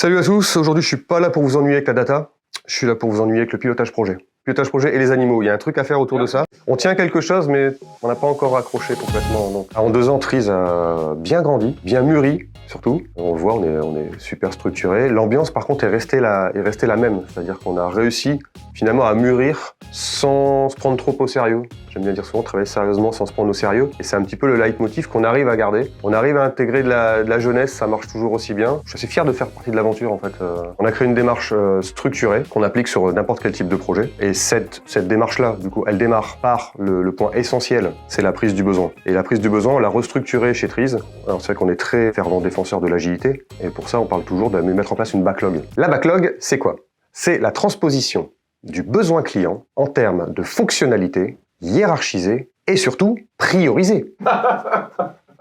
Salut à tous, aujourd'hui je suis pas là pour vous ennuyer avec la data, je suis là pour vous ennuyer avec le pilotage projet. Pilotage projet et les animaux, il y a un truc à faire autour de ça. On tient quelque chose mais on n'a pas encore accroché complètement. Donc. En 2 ans, Trees a bien grandi, bien mûri surtout. On le voit, on est super structuré. L'ambiance par contre est restée la même, c'est-à-dire qu'on a réussi finalement à mûrir sans se prendre trop au sérieux. J'aime bien dire souvent travailler sérieusement sans se prendre au sérieux. Et c'est un petit peu le leitmotiv qu'on arrive à garder. On arrive à intégrer de la jeunesse, ça marche toujours aussi bien. Je suis assez fier de faire partie de l'aventure en fait. On a créé une démarche structurée qu'on applique sur n'importe quel type de projet. Et cette démarche-là, du coup, elle démarre par le point essentiel, c'est la prise du besoin. Et la prise du besoin, on l'a restructurée chez Trees. Alors c'est vrai qu'on est très fervent défenseur de l'agilité. Et pour ça, on parle toujours de mettre en place une backlog. La backlog, c'est quoi? C'est la transposition du besoin client en termes de fonctionnalité hiérarchisé et surtout priorisé.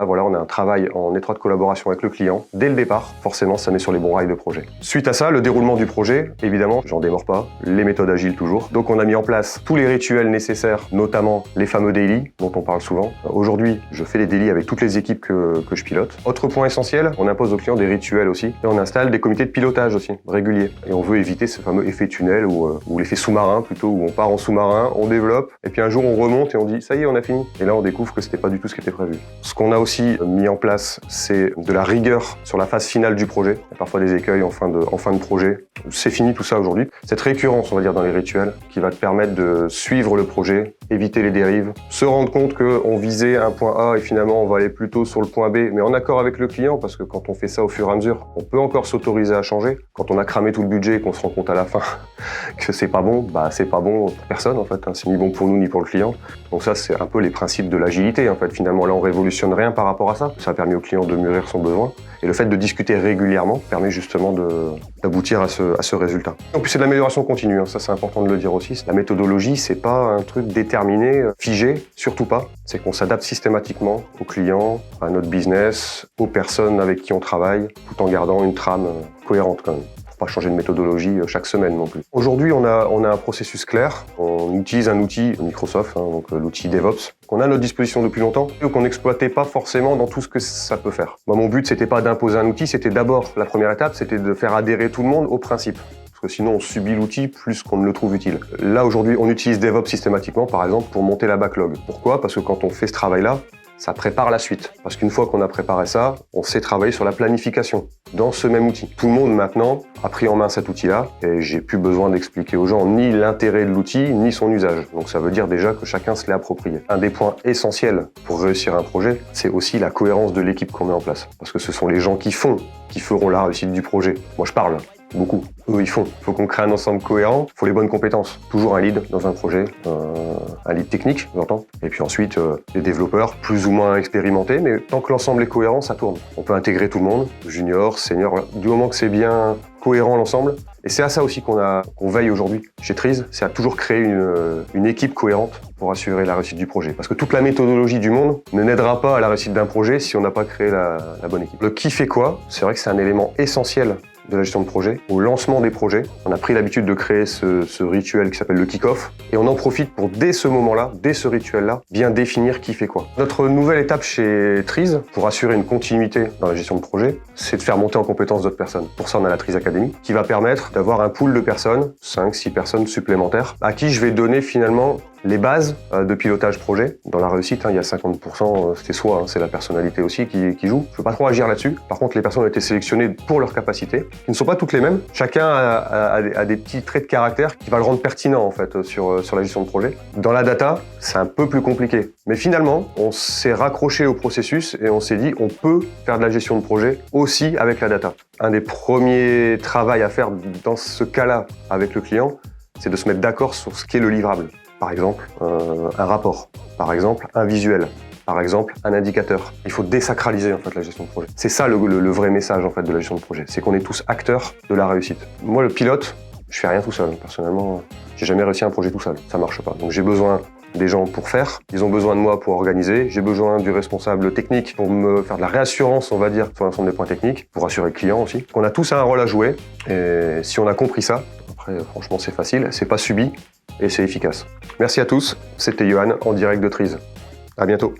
Ah voilà, on a un travail en étroite collaboration avec le client. Dès le départ, forcément, ça met sur les bons rails de projet. Suite à ça, le déroulement du projet, évidemment, j'en démords pas, les méthodes agiles toujours. Donc on a mis en place tous les rituels nécessaires, notamment les fameux daily, dont on parle souvent. Aujourd'hui, je fais les daily avec toutes les équipes que je pilote. Autre point essentiel, on impose aux clients des rituels aussi. Et on installe des comités de pilotage aussi, réguliers. Et on veut éviter ce fameux effet tunnel ou l'effet sous-marin plutôt, où on part en sous-marin, on développe, et puis un jour on remonte et on dit « ça y est, on a fini ». Et là, on découvre que c'était pas du tout ce qui était prévu. Ce qu'on a aussi mis en place, c'est de la rigueur sur la phase finale du projet. Il y a parfois des écueils en fin de projet. C'est fini tout ça aujourd'hui. Cette récurrence, on va dire, dans les rituels, qui va te permettre de suivre le projet, éviter les dérives, se rendre compte qu'on visait un point A et finalement on va aller plutôt sur le point B, mais en accord avec le client, parce que quand on fait ça au fur et à mesure, on peut encore s'autoriser à changer. Quand on a cramé tout le budget et qu'on se rend compte à la fin que c'est pas bon, bah c'est pas bon pour personne en fait. C'est ni bon pour nous ni pour le client. Donc ça, c'est un peu les principes de l'agilité en fait. Finalement, là, on révolutionne rien par rapport à ça. Ça a permis au client de mûrir son besoin. Et le fait de discuter régulièrement permet justement d'aboutir à ce résultat. En plus, c'est de l'amélioration continue, hein. Ça c'est important de le dire aussi. La méthodologie, c'est pas un truc déterminé, figé, surtout pas. C'est qu'on s'adapte systématiquement aux clients, à notre business, aux personnes avec qui on travaille, tout en gardant une trame cohérente quand même. Pas changer de méthodologie chaque semaine non plus. Aujourd'hui, on a un processus clair. On utilise un outil Microsoft, hein, donc l'outil DevOps, qu'on a à notre disposition depuis longtemps et qu'on n'exploitait pas forcément dans tout ce que ça peut faire. Moi, mon but, c'était pas d'imposer un outil, c'était d'abord, la première étape, c'était de faire adhérer tout le monde au principe. Parce que sinon, on subit l'outil plus qu'on ne le trouve utile. Là, aujourd'hui, on utilise DevOps systématiquement, par exemple, pour monter la backlog. Pourquoi? Parce que quand on fait ce travail-là, ça prépare la suite. Parce qu'une fois qu'on a préparé ça, on sait travailler sur la planification dans ce même outil. Tout le monde maintenant a pris en main cet outil-là et j'ai plus besoin d'expliquer aux gens ni l'intérêt de l'outil ni son usage. Donc ça veut dire déjà que chacun se l'est approprié. Un des points essentiels pour réussir un projet, c'est aussi la cohérence de l'équipe qu'on met en place. Parce que ce sont les gens qui feront la réussite du projet. Moi je parle. Beaucoup. Eux, ils font. Il faut qu'on crée un ensemble cohérent. Il faut les bonnes compétences. Toujours un lead dans un projet, un lead technique, j'entends. Et puis ensuite, des développeurs plus ou moins expérimentés, mais tant que l'ensemble est cohérent, ça tourne. On peut intégrer tout le monde, junior, senior, du moment que c'est bien cohérent l'ensemble. Et c'est à ça aussi qu'on veille aujourd'hui chez Trees, c'est à toujours créer une équipe cohérente pour assurer la réussite du projet. Parce que toute la méthodologie du monde ne n'aidera pas à la réussite d'un projet si on n'a pas créé la bonne équipe. Le qui fait quoi, c'est vrai que c'est un élément essentiel de la gestion de projet. Au lancement des projets, on a pris l'habitude de créer ce rituel qui s'appelle le kick-off et on en profite pour, dès ce moment-là, dès ce rituel-là, bien définir qui fait quoi. Notre nouvelle étape chez Trees, pour assurer une continuité dans la gestion de projet, c'est de faire monter en compétence d'autres personnes. Pour ça, on a la Trees Academy, qui va permettre d'avoir un pool de personnes, 5-6 personnes supplémentaires, à qui je vais donner finalement les bases de pilotage projet. Dans la réussite, il y a 50%, c'est soi, c'est la personnalité aussi qui joue. Je ne veux pas trop agir là-dessus. Par contre, les personnes ont été sélectionnées pour leurs capacités, qui ne sont pas toutes les mêmes. Chacun a des petits traits de caractère qui va le rendre pertinent en fait sur la gestion de projet. Dans la data, c'est un peu plus compliqué. Mais finalement, on s'est raccroché au processus et on s'est dit on peut faire de la gestion de projet aussi avec la data. Un des premiers travaux à faire dans ce cas-là avec le client, c'est de se mettre d'accord sur ce qu'est le livrable. Par exemple, un rapport. Par exemple, un visuel. Par exemple, un indicateur. Il faut désacraliser en fait la gestion de projet. C'est ça le vrai message en fait de la gestion de projet. C'est qu'on est tous acteurs de la réussite. Moi, le pilote, je fais rien tout seul. Personnellement, j'ai jamais réussi un projet tout seul. Ça marche pas. Donc j'ai besoin des gens pour faire. Ils ont besoin de moi pour organiser. J'ai besoin du responsable technique pour me faire de la réassurance, on va dire, sur l'ensemble des points techniques, pour assurer le client aussi. On a tous un rôle à jouer. Et si on a compris ça, après, franchement, c'est facile. C'est pas subi. Et c'est efficace. Merci à tous, c'était Johan en direct de Trees. À bientôt.